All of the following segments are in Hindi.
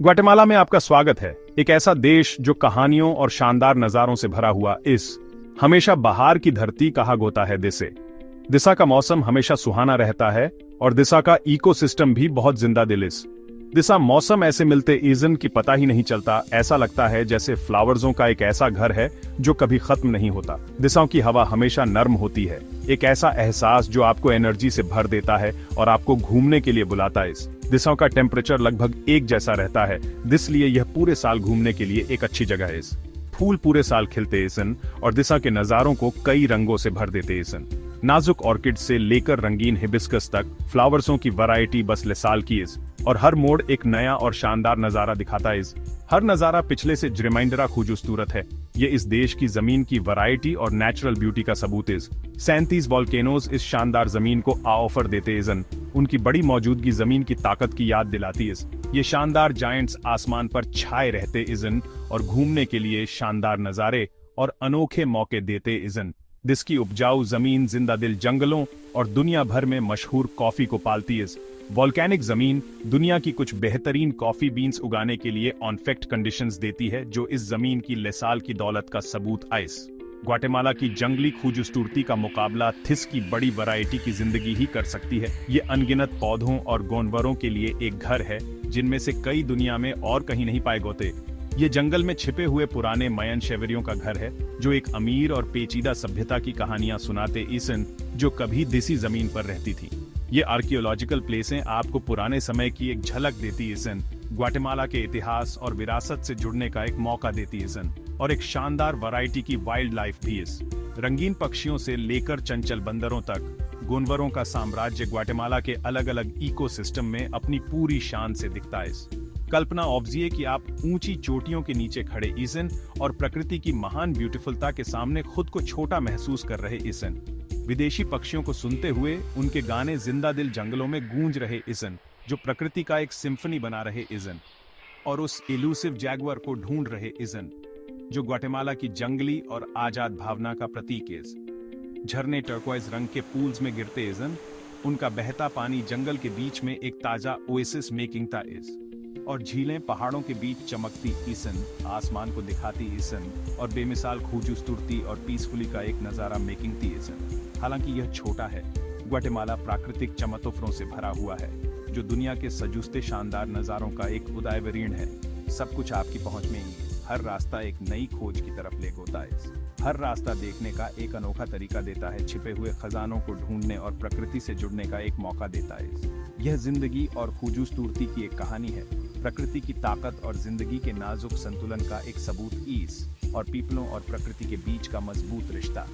ग्वाटेमाला में आपका स्वागत है। एक ऐसा देश जो कहानियों और शानदार नजारों से भरा हुआ इस हमेशा बहार की धरती कहा होता है। दिसा का मौसम हमेशा सुहाना रहता है और दिसा का इकोसिस्टम भी बहुत जिंदा दिल इस दिशा मौसम ऐसे मिलते ईजन की पता ही नहीं चलता। ऐसा लगता है जैसे फ्लावर्सों का एक ऐसा घर है जो कभी खत्म नहीं होता। दिशाओं की हवा हमेशा नर्म होती है, एक ऐसा एहसास जो आपको एनर्जी से भर देता है और आपको घूमने के लिए बुलाता है। इस दिशाओं का टेम्परेचर लगभग एक जैसा रहता है, इसलिए यह पूरे साल घूमने के लिए एक अच्छी जगह है। फूल पूरे साल खिलते इसन और दिशा के नजारों को कई रंगों से भर देते इसन। नाजुक ऑर्किड से लेकर रंगीन हिबिस्कस तक फ्लावर्सों की वैरायटी बस साल की इस और हर मोड़ एक नया और शानदार नजारा दिखाता है। हर नजारा पिछले से रिमाइंडर खूबसूरत है। ये इस देश की जमीन की वैरायटी और नेचुरल ब्यूटी का सबूत है। 37 वॉल्केनोज इस शानदार जमीन को ऑफर देते इजन। उनकी बड़ी मौजूदगी जमीन की ताकत की याद दिलाती है। ये शानदार जायंट्स आसमान पर छाए रहते इजन और घूमने के लिए शानदार नजारे और अनोखे मौके देते इजन। जिसकी उपजाऊ जमीन जिंदा दिल जंगलों और दुनिया भर में मशहूर कॉफी को पालती है। वॉल्केनिक जमीन दुनिया की कुछ बेहतरीन कॉफी बीन्स उगाने के लिए ऑनफेक्ट कंडीशंस देती है, जो इस जमीन की लेसाल की दौलत का सबूत आइस। ग्वाटेमाला की जंगली खूबसूरती का मुकाबला थिस की बड़ी वैरायटी की जिंदगी ही कर सकती है। ये अनगिनत पौधों और गोनवरों के लिए एक घर है, जिनमें से कई दुनिया में और कहीं नहीं पाए गोते। ये जंगल में छिपे हुए पुराने मयन शेवरियों का घर है, जो एक अमीर और पेचीदा सभ्यता की कहानियां सुनाते ईसन, जो कभी देसी जमीन पर रहती थी। ये आर्कियोलॉजिकल प्लेसें आपको पुराने समय की एक झलक देती इसन, ग्वाटेमाला के इतिहास और विरासत से जुड़ने का एक मौका देती इसन, और एक शानदार वैरायटी की वाइल्ड लाइफ भी इस। रंगीन पक्षियों से लेकर चंचल बंदरों तक गोनवरों का साम्राज्य ग्वाटेमाला के अलग अलग इकोसिस्टम में अपनी पूरी शान से दिखता है। कल्पना ऑब्जिए कि आप ऊंची चोटियों के नीचे खड़े ईसन और प्रकृति की महान ब्यूटीफुलता के सामने खुद को छोटा महसूस कर रहे ईसन। विदेशी पक्षियों को सुनते हुए उनके गाने जिंदा दिल जंगलों में गूंज रहे इसन, जो प्रकृति का एक सिम्फनी बना रहे इसन। और उस इलूसिव जैगुआर को ढूंढ रहे इसन, जो ग्वाटेमाला की जंगली और आजाद भावना का प्रतीक है। झरने टर्कोइज रंग के पूल्स में गिरते इसन, उनका बहता पानी जंगल के बीच में एक ताजा ओएसिस मेकिंग था इस। और झीलें पहाड़ों के बीच चमकती ईसन, आसमान को दिखाती ईसन और बेमिसाल खूबसूरती और पीसफुली का एक नजारा मेकिंग थी ईसन। हालांकि यह छोटा है, ग्वाटेमाला प्राकृतिक चमत्कारों से भरा हुआ है, जो दुनिया के सजूस्ते शानदार नजारों का एक उदाहरण है। सब कुछ आपकी पहुंच में ही है। हर रास्ता एक नई खोज की तरफ ले होता है। हर रास्ता देखने का एक अनोखा तरीका देता है, छिपे हुए खजानों को ढूंढने और प्रकृति से जुड़ने का एक मौका देता है। यह जिंदगी और खूबसूरती की एक कहानी है, प्रकृति की ताकत और जिंदगी के नाजुक संतुलन का एक सबूत ईस, और पीपलों और प्रकृति के बीच का मजबूत रिश्ता।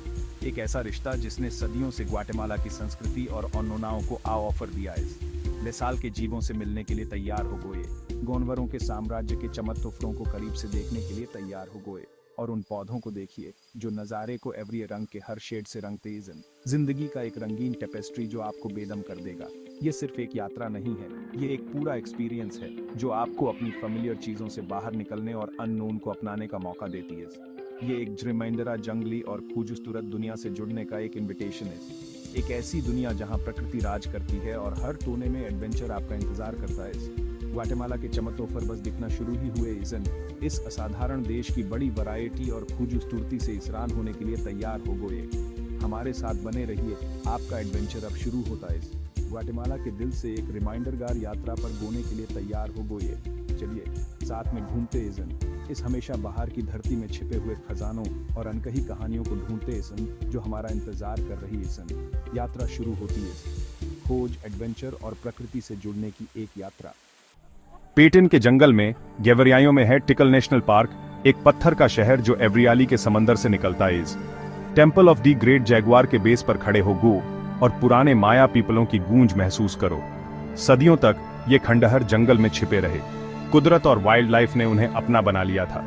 एक ऐसा रिश्ता जिसने सदियों से ग्वाटेमाला की संस्कृति और अनोनाओं को ऑफर दिया है। लेसाल के जीवों से मिलने के लिए तैयार हो गए, गोनवरों के साम्राज्य के चमत्कारों को करीब से देखने के लिए तैयार हो गए, और उन पौधों को देखिए जो नजारे को एवरी रंग के हर शेड से रंगते इजन। जिंदगी का एक रंगीन टेपेस्ट्री जो आपको बेदम कर देगा। ये सिर्फ एक यात्रा नहीं है, ये एक पूरा एक्सपीरियंस है, जो आपको अपनी फेमिलियर चीजों से बाहर निकलने और अननोन को अपनाने का मौका देती है। ये एक रिमाइंडर जंगली और खूबसूरत दुनिया से जुड़ने का एक इनविटेशन है। एक ऐसी दुनिया जहां प्रकृति राज करती है और हर कोने में एडवेंचर आपका इंतजार करता है। ग्वाटेमाला के चमत्कारों बस दिखना शुरू ही हुए इजन। इस असाधारण देश की बड़ी वैरायटी और खूबसूरती से इसरान होने के लिए तैयार हो गए। हमारे साथ बने रहिए, आपका एडवेंचर अब शुरू होता है। ग्वाटेमाला के दिल से एक रिमाइंडरगार यात्रा पर गोने के लिए तैयार हो गए। चलिए साथ में घूमते इजन, इस हमेशा बाहर की धरती में छिपे हुए खजानों और अनकही कहानियों को ढूंढते इसन, जो हमारा इंतजार कर रही इसन। यात्रा शुरू होती है, खोज, एडवेंचर और प्रकृति से जुड़ने की एक यात्रा। पेटिन के जंगल में गेवरियाओं में है टिकल नेशनल पार्क, एक पत्थर का शहर जो एवरियाली के समंदर से निकलता है। Temple of the great Jaguar के बेस पर खड़े हो गो और पुराने माया पीपलों की गूंज महसूस करो। सदियों तक ये खंडहर जंगल में छिपे रहे, कुदरत और वाइल्ड लाइफ ने उन्हें अपना बना लिया था।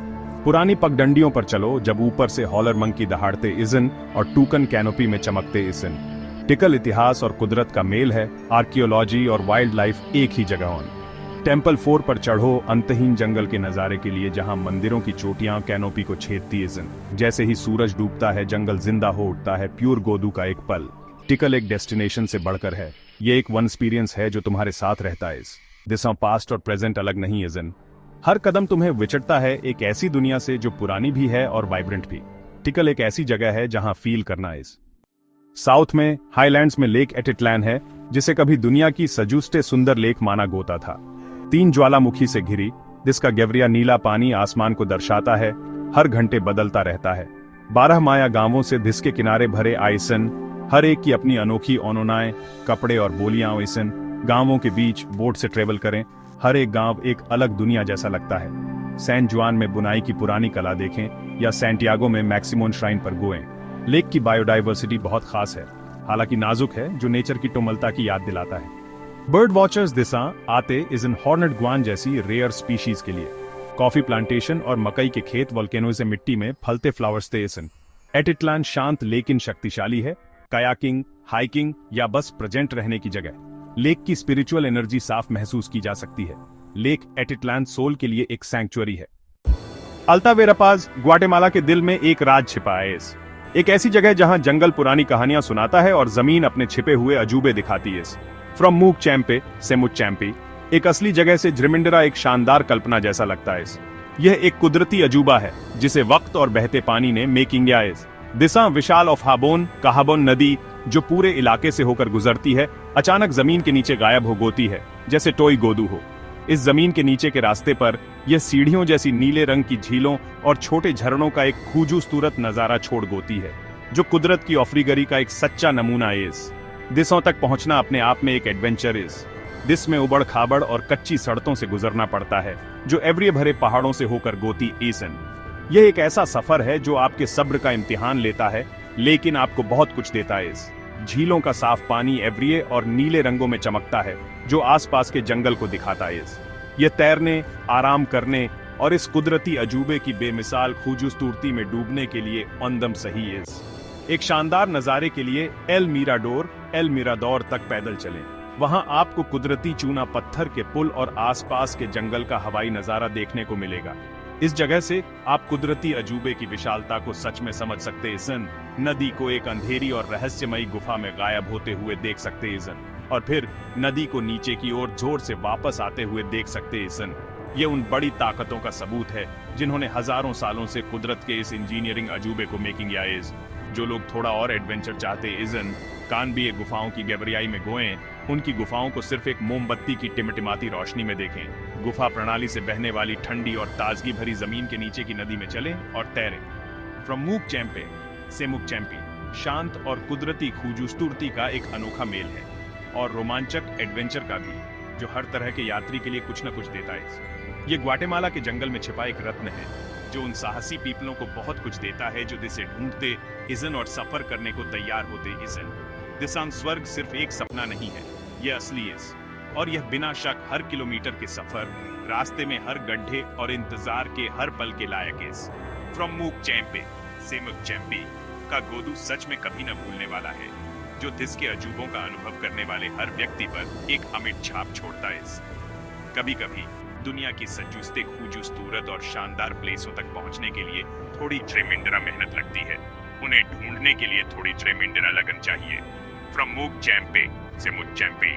पुरानी पगडंडियों पर चलो, जब ऊपर से हॉलर मंकी दहाड़ते इजन और टूकन कैनोपी में चमकते इजन। टिकल इतिहास और कुदरत का मेल है, आर्कियोलॉजी और वाइल्ड लाइफ एक ही जगह ऑन। टेम्पल 4 पर चढ़ो, अंतहीन जंगल के नजारे के लिए, जहां मंदिरों की चोटियां कैनोपी को छेदती इजन। जैसे ही सूरज डूबता है, जंगल जिंदा हो उठता है, प्योर गोदू का एक पल। टिकल एक डेस्टिनेशन से बढ़कर है, ये एक वन एक्सपीरियंस है जो तुम्हारे साथ रहता है। दिस पास्ट और प्रेजेंट अलग नहीं इजन। हर कदम तुम्हें विचरता है एक ऐसी दुनिया से जो पुरानी भी है और वाइब्रेंट भी। टिकल एक ऐसी जगह है जहां फील करना इस साउथ में हाईलैंड्स में लेक एटिटलैन है, जिसे कभी दुनिया की सजूस्ते सुंदर लेक माना गोता था। 3 ज्वालामुखी से घिरी, जिसका गेवरिया नीला पानी आसमान को दर्शाता है, हर घंटे बदलता रहता है। 12 माया गांवों से धिसके किनारे भरे आइसन, हर एक की अपनी अनोखी ओनोनाएं, कपड़े और बोलियां। आइसन गांवों के बीच बोट से ट्रेवल करें, हर एक गांव एक अलग दुनिया जैसा लगता है। सैन जुआन में बुनाई की पुरानी कला देखें या सैंटियागो में मैक्सिमोन श्राइन पर गोएं। लेक की बायोडाइवर्सिटी बहुत खास है, हालांकि नाजुक है, जो नेचर की कोमलता की याद दिलाता है। बर्ड वॉचर्स दिशा आते इज इन हॉर्नेट ग्वान जैसी रेयर स्पीशीज के लिए। कॉफी प्लांटेशन और मकई के खेत वोल्केनो से मिट्टी में फलते फ्लावर्स थे। एटिटलैन शांत लेकिन शक्तिशाली है। कायाकिंग, हाइकिंग या बस प्रेजेंट रहने की जगह। लेक की स्पिरिचुअल एनर्जी साफ महसूस की जा सकती है। लेक एटिटलैन सोल के लिए एक सैंक्चुअरी है। अल्ता वेरापाज ग्वाटेमाला के दिल में एक राज छिपा है। एक ऐसी जगह जहां जंगल पुरानी कहानियां सुनाता है और जमीन अपने छिपे हुए अजूबे दिखाती है। फ्रॉम मूक चैंपे से मुच चैंपी, एक असली जगह से झ्रिमिंडरा एक शानदार कल्पना जैसा लगता है। यह एक कुदरती अजूबा है जिसे वक्त और बहते पानी ने मेकिंग किया है। दिशा विशाल ऑफ हाबोन कहाबोन नदी, जो पूरे इलाके से होकर गुजरती है, अचानक जमीन के नीचे गायब हो गोती है, जैसे टोई गोदू हो। इस जमीन के नीचे के रास्ते पर यह सीढ़ियों जैसी नीले रंग की झीलों और छोटे झरनों का एक खूबसूरत नजारा छोड़ गोती है, जो कुदरत की ऑफरीगरी का एक सच्चा नमूना है। दिशों तक पहुंचना अपने आप में एक एडवेंचर है। दिस में उबड़ खाबड़ और कच्ची सड़कों से गुजरना पड़ता है, जो एवरिये भरे पहाड़ों से होकर गोती एसन। यह एक ऐसा सफर है जो आपके सब्र का इम्तिहान लेता है, लेकिन आपको बहुत कुछ देता है। झीलों का साफ पानी एवरिये और नीले रंगों में चमकता है, जो आसपास के जंगल को दिखाता है। यह तैरने, आराम करने और इस कुदरती अजूबे की बेमिसाल खूबसूरती में डूबने के लिए औंदम सही है। एक शानदार नजारे के लिए एल मिराडोर तक पैदल चलें। वहां आपको कुदरती चूना पत्थर के पुल और आसपास के जंगल का हवाई नजारा देखने को मिलेगा। इस जगह से आप कुदरती अजूबे की विशालता को सच में समझ सकते हैं। नदी को एक अंधेरी और रहस्यमयी गुफा में गायब होते हुए देख सकते हैं, और फिर नदी को नीचे की ओर जोर से वापस आते हुए देख सकते हैं। ये उन बड़ी ताकतों का सबूत है जिन्होंने हजारों सालों से कुदरत के इस इंजीनियरिंग अजूबे को मेकिंग किया है। जो लोग थोड़ा और एडवेंचर चाहते हैं, कानबी गुफाओं की गहराई में गोएं, उनकी गुफाओं को सिर्फ एक मोमबत्ती की टिमटिमाती रोशनी में देखें। गुफा प्रणाली से बहने वाली ठंडी और ताजगी भरी जमीन के नीचे की नदी में चलें और तैरें। फ्रॉम मूक चैंपे से मुक चैंपी, शांत और कुदरती खूबसूरती का एक अनोखा मेल है, और रोमांचक एडवेंचर का भी, जो हर तरह के यात्री के लिए कुछ न कुछ देता है। ये ग्वाटेमाला के जंगल में छिपा एक रत्न है, जो उन साहसी पीपलों को बहुत कुछ देता है जो दिसे ढूंढते इजन और सफर करने को तैयार होते इजन। दिशान स्वर्ग सिर्फ एक सपना नहीं है, यह असली है, और यह बिना शक हर किलोमीटर के सफर, रास्ते में हर गड्ढे और इंतजार के हर पल के लायक है। फ्रॉम मूक चैंपे से मुक चैंपी का गोदू सच में कभी न भूलने वाला है, जो दिस के अजूबों का अनुभव करने वाले हर व्यक्ति पर एक अमिट छाप छोड़ता है। कभी कभी दुनिया की सजूस्ते खूबसूरत और शानदार प्लेसों तक पहुंचने के लिए थोड़ी ट्रेमिंडरा मेहनत लगती है। उन्हें ढूंढने के लिए थोड़ी ट्रेमिंडरा लगन चाहिए। फ्रॉम मूक चैंपे से मुच चैंपे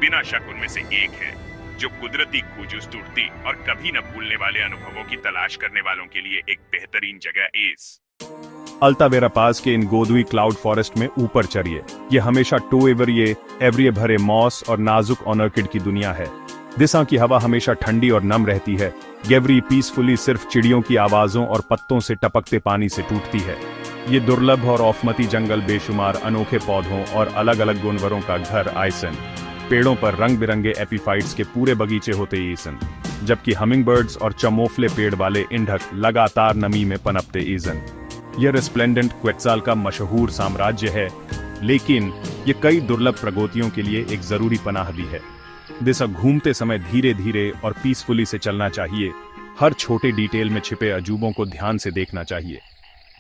बिना शक उनमें से एक है, जो कुदरती खूबसूरती और कभी न भूलने वाले अनुभवों की तलाश करने वालों के लिए एक बेहतरीन जगह है। अल्ता वेरापाज के इन गोदुई क्लाउड फॉरेस्ट में ऊपर चढ़िए। यह हमेशा एवरिये भरे मॉस और नाजुक ऑर्किड की दुनिया है। दिशा की हवा हमेशा ठंडी और नम रहती है। गेवरी पीसफुली सिर्फ चिड़ियों की आवाजों और पत्तों से टपकते पानी से टूटती है। ये दुर्लभ और औफमती जंगल बेशुमार अनोखे पौधों और अलग अलग जानवरों का घर आइसन। पेड़ों पर रंग बिरंगे एपीफाइट्स के पूरे बगीचे होते ईसन, जबकि हमिंगबर्ड्स और चमोफले पेड़ वाले इंडक लगातार नमी में पनपते ईसन। यह रेस्प्लेंडेंट क्वेट्साल का मशहूर साम्राज्य है, लेकिन ये कई दुर्लभ प्रगोतियों के लिए एक जरूरी पनाह भी है। दिशा घूमते समय धीरे धीरे और पीसफुली से चलना चाहिए। हर छोटे डिटेल में छिपे अजूबों को ध्यान से देखना चाहिए।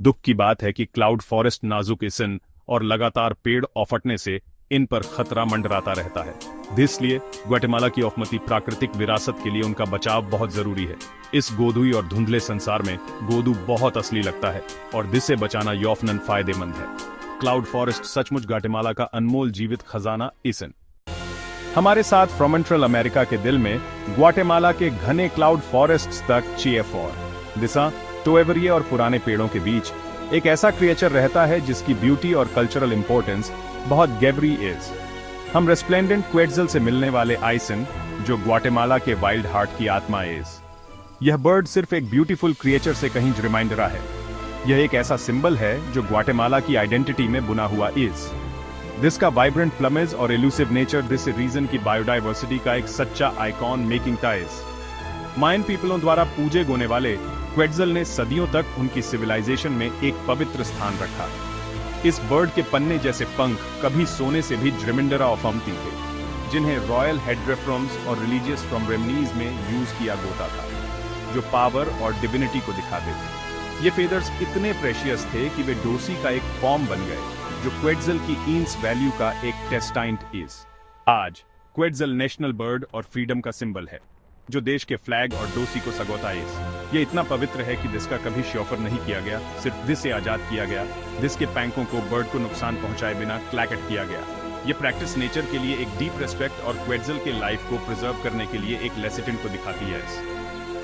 दुख की बात है कि क्लाउड फॉरेस्ट नाजुक इसन और लगातार पेड़ औफटने से इन पर खतरा मंडराता रहता है। इसलिए ग्वाटेमाला की औफमती प्राकृतिक विरासत के लिए उनका बचाव बहुत जरूरी है। इस गोदुई और धुंधले संसार में गोदू बहुत असली लगता है, और जिसे बचाना यौफनन फायदेमंद है। क्लाउड फॉरेस्ट सचमुच ग्वाटेमाला का अनमोल जीवित खजाना इसन। हमारे साथ फ्रोमेंट्रल अमेरिका के दिल में ग्वाटेमाला के घने क्लाउड फॉरेस्ट्स तक चिएफोर, दिशा, टोएवरिये और पुराने पेड़ों के बीच एक ऐसा क्रिएचर रहता है जिसकी ब्यूटी और कल्चरल इंपॉर्टेंस बहुत गैबरी इज। हम रेस्प्लेंडेंट क्वेट्जल से मिलने वाले आइसन, जो ग्वाटेमाला के वाइल्ड हार्ट की आत्मा इज। यह बर्ड सिर्फ एक ब्यूटीफुल क्रिएचर से कहीं रिमाइंडर है, यह एक ऐसा सिंबल है जो ग्वाटेमाला की आइडेंटिटी में बुना हुआ इज। दिस का वाइब्रेंट प्लमेज और एलूसिव नेचर दिस रीजन की बायोडाइवर्सिटी का एक सच्चा आइकॉन मेकिंग टाइज। मायन पीपलों द्वारा पूजे गोने वाले क्वेट्जल ने सदियों तक उनकी सिविलाइजेशन में एक पवित्र स्थान रखा। इस बर्ड के पन्ने जैसे पंख कभी सोने से भी ड्रिमिंडरा ऑफ अम्ती थे, जिन्हें रॉयल हेड्रेफ्रॉम्स और रिलीजियस फ्रॉमरेमनीज में यूज किया होता था, जो पावर और डिविनिटी को दिखाते थे। ये फेदर्स इतने प्रेशियस थे कि वे डोसी का एक फॉर्म बन गए, जो क्वेट्जल की ईंस वैल्यू का एक टेस्टाइंट इज। आज क्वेट्जल नेशनल बर्ड और फ्रीडम का सिंबल है, जो देश के फ्लैग और डोसी को सगोता इज। ये इतना पवित्र है कि दिस का कभी श्योफर नहीं किया गया, सिर्फ दिस से आजाद किया गया। दिस के पैंकों को बर्ड को नुकसान पहुंचाए बिना क्लैकेट किया गया। ये प्रैक्टिस नेचर के लिए एक डीप रिस्पेक्ट और क्वेट्जल के लाइफ को प्रिजर्व करने के लिए एक लेसिटेंट को दिखाती है।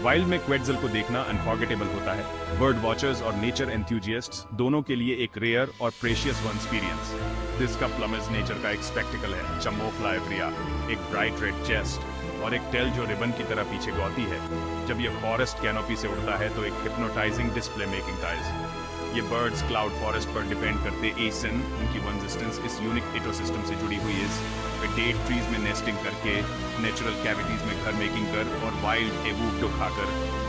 वाइल्ड में क्वेट्जल को देखना अनफॉरगेटेबल होता है। बर्ड वॉचर्स और नेचर एंथुजियास्ट्स दोनों के लिए एक रेयर और प्रेशियस वन एक्सपीरियंस। दिस का प्लमेज नेचर का एक स्पेक्टिकल है। चमोफ्ला एवरिया, एक ब्राइट रेड चेस्ट और एक टेल जो रिबन की तरह पीछे गौती है। जब ये फॉरेस्ट कैनोपी से उड़ता है तो एक हिप्नोटाइजिंग डिस्प्ले मेकिंग टाइज। ये बर्ड्स क्लाउड फॉरेस्ट पर डिपेंड करते एसन, उनकी वन एग्जिस्टेंस इस यूनिक इकोसिस्टम से जुड़ी हुई है। वे डेट ट्रीज में नेस्टिंग करके, नेचुरल कैविटीज में घर मेकिंग कर और वाइल्ड एवूक्टो खाकर,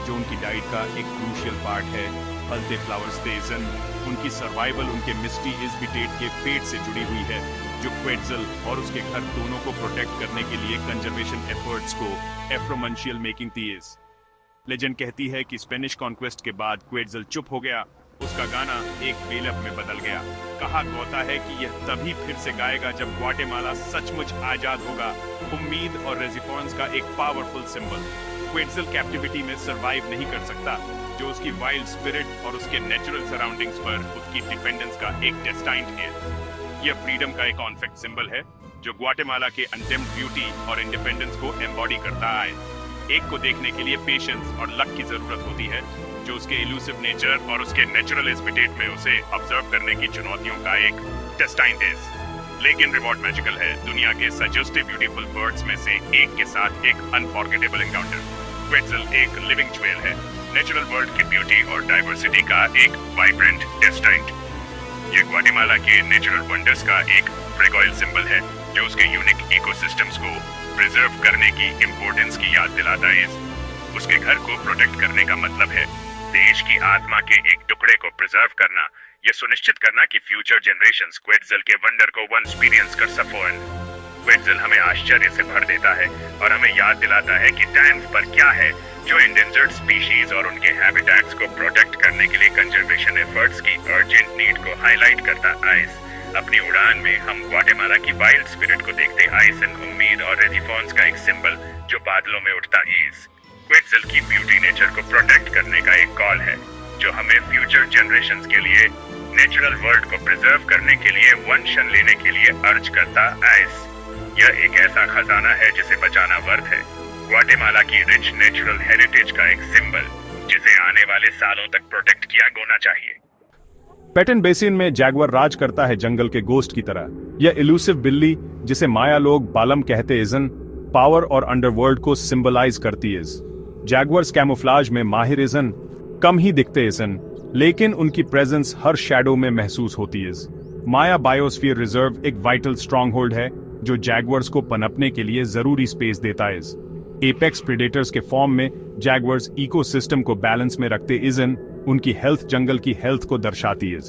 जो उनकी डाइट का एक क्रूशियल पार्ट है। फलते फ्लावर्स तेजन, उनकी सर्वाइवल उनके मिस्टी इस्बिटेट के पेट से जुड़ी हुई है, जो क्वेट्जल और उसके घर दोनों को प्रोटेक्ट करने के लिए कंजर्वेशन एफर्ट्स को एफ्रोमंशियल मेकिंग थीज। लेजेंड कहती है कि स्पेनिश कॉन्क्वेस्ट के बाद क्वेट्जल चुप हो गया, उसका गाना एक बेलअप में बदल गया। कहा होता है कि यह तभी फिर से गाएगा जब ग्वाटेमाला सचमुच आजाद होगा। उम्मीद और रेजिफॉन्स का एक पावरफुल सिंबल। क्वेट्जल कैप्टिविटी में सरवाइव नहीं कर सकता, जो उसकी वाइल्ड स्पिरिट और उसके नेचुरल सराउंडिंग्स पर उसकी डिपेंडेंस का एक डेस्टाइंट है। यह फ्रीडम का एक कॉन्फेक्ट सिंबल है, जो ग्वाटेमाला के अनटेम्प्ड ब्यूटी और इंडिपेंडेंस को एम्बॉडी करता है। एक को देखने के लिए पेशेंस और लक की जरूरत होती है, जो उसके इल्यूसिव नेचर और उसके नेचुरल एस्बिटेट में उसे ऑब्जर्व करने की चुनौतियों का एक टेस्टाइंट है। लेकिन रिवॉर्ड मैजिकल है। दुनिया के सजेस्टिव ब्यूटीफुल बर्ड्स में से एक के साथ एक अनफॉरगेटेबल एनकाउंटर। क्वेट्जल एक लिविंग ज्वेल है, नेचुरल वर्ल्ड की ब्यूटी और डाइवर्सिटी का एक वाइब्रेंट टेस्टाइंट। ये ग्वाटेमाला के नेचुरल वंडर्स का एक फ्रेगोइल सिंबल है, जो उसके यूनिक इकोसिस्टम्स को प्रिजर्व करने की इंपॉर्टेंस की याद दिलाता है। उसके घर को प्रोटेक्ट करने का मतलब है देश की आत्मा के एक टुकड़े को प्रिजर्व करना, यह सुनिश्चित करना कि फ्यूचर जनरेशंस क्वेट्जल के वंडर को वन एक्सपीरियंस कर सकें। क्वेट्जल हमें आश्चर्य से भर देता है और हमें याद दिलाता है कि टैंक पर क्या है, जो इंडेंजर्ड स्पीशीज और उनके हैबिटेट्स को प्रोटेक्ट करने के लिए कंजर्वेशन एफर्ट्स की अर्जेंट नीड को हाईलाइट करता आइस। अपनी उड़ान में हम ग्वाटेमाला की वाइल्ड स्पिरिट को देखते आइसन, उम्मीद और रेजिफॉन्स का एक सिंबल जो बादलों में उड़ता इज। क्वेट्जल की ब्यूटी नेचर को प्रोटेक्ट करने का एक कॉल है, जो हमें फ्यूचर जनरेशंस के लिए नेचुरल वर्ल्ड को प्रिजर्व करने के लिए वंशन लेने के लिए अर्ज करता आइस। यह एक ऐसा खजाना है जिसे बचाना वर्थ है। ग्वाटेमाला की रिच नेचुरल हेरिटेज का एक सिंबल, जिसे आने वाले सालों तक प्रोटेक्ट किया होना चाहिए। पेटन बेसिन में जैगवर राज करता है जंगल के गोस्ट की तरह। यह इल्यूसिव बिल्ली, जिसे माया लोग बालम कहते इजन, पावर और अंडरवर्ल्ड को सिंबलाइज करती इज। जैगवर्स कैमोफ्लाज में माहिर इजन, कम ही दिखते इजन, लेकिन उनकी प्रेजेंस हर शैडो में महसूस होती इज। माया बायोस्फीयर रिजर्व एक वाइटल स्ट्रॉन्ग होल्ड है, जो जैगवर्स को पनपने के लिए जरूरी स्पेस देता है। एपेक्स प्रेडेटर्स के फॉर्म में जैगवर्स इकोसिस्टम को बैलेंस में रखते इजन, उनकी हेल्थ जंगल की हेल्थ को दर्शाती है।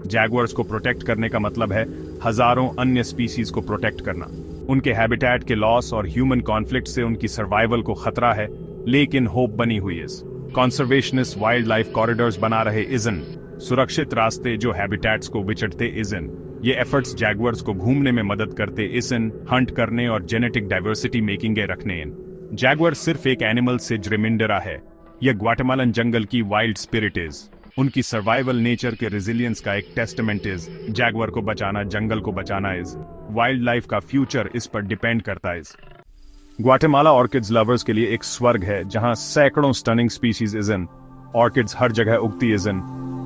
जैगवर्स को प्रोटेक्ट करने का मतलब है हजारों अन्य स्पीसीज को प्रोटेक्ट करना। उनके हैबिटेट के लॉस और ह्यूमन कॉन्फ्लिक्ट से उनकी सर्वाइवल को खतरा है, लेकिन होप बनी हुई है। कॉन्जर्वेशनिस्ट वाइल्ड लाइफ कॉरिडोर्स बना रहे इजन, सुरक्षित रास्ते जो हैबिटेट्स को विचरते इजन। ये एफर्ट्स जैगवर्स को घूमने में मदद करते इजन, हंट करने और जेनेटिक डाइवर्सिटी मेकिंग रखने। जैगवर सिर्फ एक एनिमल से रिमाइंडर है, यह ग्वाटेमालन जंगल की वाइल्ड स्पिरिट इज। उनकी सर्वाइवल नेचर के रेजिलियंस का एक टेस्टमेंट इज। जैगवर को बचाना जंगल को बचाना इज। वाइल्ड लाइफ का फ्यूचर इस पर डिपेंड करता है। ग्वाटेमाला ऑर्किड्स लवर्स के लिए एक स्वर्ग है जहां सैकड़ों स्टनिंग स्पीशीज इजन ऑर्किड्स हर जगह उगती इजन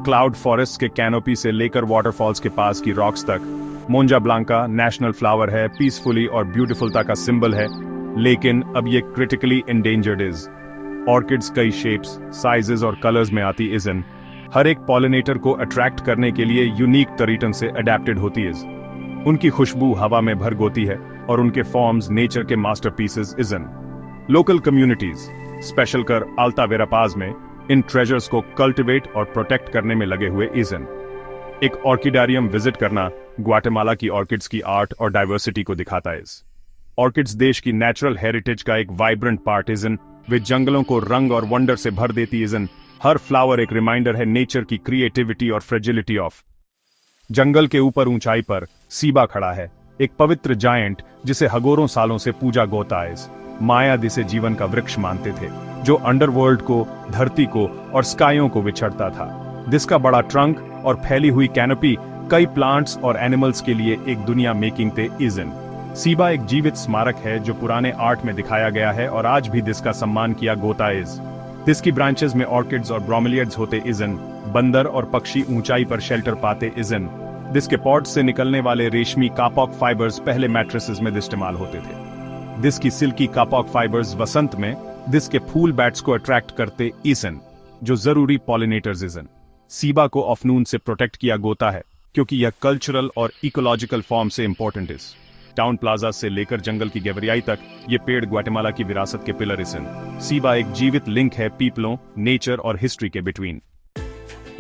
क्लाउड फॉरेस्ट के कैनोपी से लेकर वाटरफॉल्स के पास की रॉक्स तक। मोंजा ब्लांका नेशनल फ्लावर है, पीसफुली और ब्यूटीफुलता का सिंबल है, लेकिन अब ये क्रिटिकली एंडेंजर्ड इज। ऑर्किड्स कई शेप्स, साइजेस और कलर्स में आती इजन हर एक पॉलिनेटर को अट्रैक्ट करने के लिए यूनिक तरीके से अडेप्टेड होती इज। उनकी खुशबू हवा में भर गोती है और उनके फॉर्म्स नेचर के मास्टरपीसेस इजन। लोकल कम्युनिटीज स्पेशल कर अल्ता वेरापाज में इन ट्रेजर्स को कल्टिवेट और प्रोटेक्ट करने में लगे हुए इजन। एक ऑर्किडारियम विजिट करना ग्वाटेमाला की ऑर्किड्स की आर्ट और डाइवर्सिटी को दिखाता है। ऑर्किड्स देश की नेचुरल हेरिटेज का एक वाइब्रेंट पार्ट इजन, वे जंगलों को रंग और वंडर से भर देती इजन। हर फ्लावर एक रिमाइंडर है नेचर की क्रिएटिविटी और फ्रेजिलिटी ऑफ। जंगल के ऊपर ऊंचाई पर सीबा खड़ा है, एक पवित्र जायंट जिसे हजारों सालों से पूजा गोताइज माया जिसे जीवन का वृक्ष मानते थे, जो अंडरवर्ल्ड को, धरती को और स्काइयों को विछड़ता था। जिसका बड़ा ट्रंक और फैली हुई कैनोपी कई प्लांट्स और एनिमल्स के लिए एक दुनिया मेकिंग थे इजन। सीबा एक जीवित स्मारक है जो पुराने आर्ट में दिखाया गया है और आज भी जिसका सम्मान किया गोताइज। जिसकी ब्रांचेस में ऑर्किड्स और ब्रोमेलियड्स होते इजन, बंदर और पक्षी ऊंचाई पर शेल्टर पाते इजन। जिसके पॉट से निकलने वाले रेशमी कापॉक फाइबर्स पहले मैट्रेसेस में इस्तेमाल होते थे। जिसकी सिल्की कापॉक फाइबर्स वसंत में जिसके फूल बैट्स को अट्रैक्ट करते इजन, जो जरूरी पॉलिनेटर्स इजन। सीबा को अफनून से प्रोटेक्ट किया गोता है क्योंकि यह कल्चरल और इकोलॉजिकल फॉर्म से इंपॉर्टेंट इज। टाउन प्लाजा से लेकर जंगल की गहराई तक ये पेड़ ग्वाटेमाला की विरासत के पिलर इजन। सीबा एक जीवित लिंक है पीपलों, नेचर और हिस्ट्री के बिटवीन।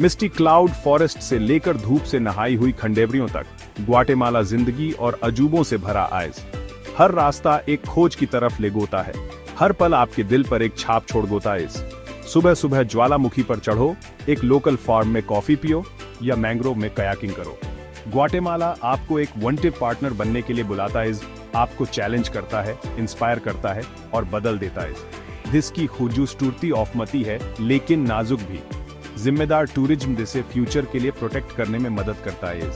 मिस्टी क्लाउड फॉरेस्ट से लेकर धूप से नहाई हुई खंडेवरियों तक ग्वाटेमाला जिंदगी और अजूबों से भरा आयज। हर रास्ता एक खोज की तरफ ले गोता है, हर पल आपके दिल पर एक छाप छोड़ गोता है। सुबह सुबह ज्वालामुखी पर चढ़ो, एक लोकल फार्म में कॉफी पियो या मैंग्रोव में कयाकिंग करो। ग्वाटेमाला आपको एक वनटिव पार्टनर बनने के लिए बुलाता है, आपको चैलेंज करता है, इंस्पायर करता है और बदल देता है। जिसकी खूबसूरती औफमती है लेकिन नाजुक भी। जिम्मेदार टूरिज्म जिसे फ्यूचर के लिए प्रोटेक्ट करने में मदद करता है।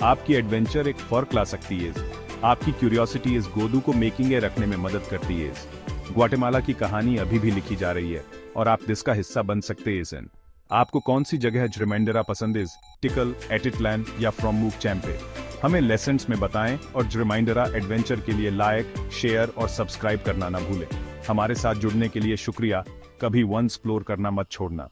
आपकी एडवेंचर एक फर्क ला सकती है। आपकी क्यूरियोसिटी इस गोदू को मेकिंग रखने में मदद करती है। ग्वाटेमाला की कहानी अभी भी लिखी जा रही है और आप इसका हिस्सा बन सकते हैं। आपको कौन सी जगह रिमाइंडरा पसंद है, टिकल, एटिटलैंड या फ्रॉम मूक चैम्पे? हमें लेसन्स में बताएं और रिमाइंडरा एडवेंचर के लिए लाइक, शेयर और सब्सक्राइब करना ना भूलें। हमारे साथ जुड़ने के लिए शुक्रिया। कभी वन एक्सप्लोर करना मत छोड़ना।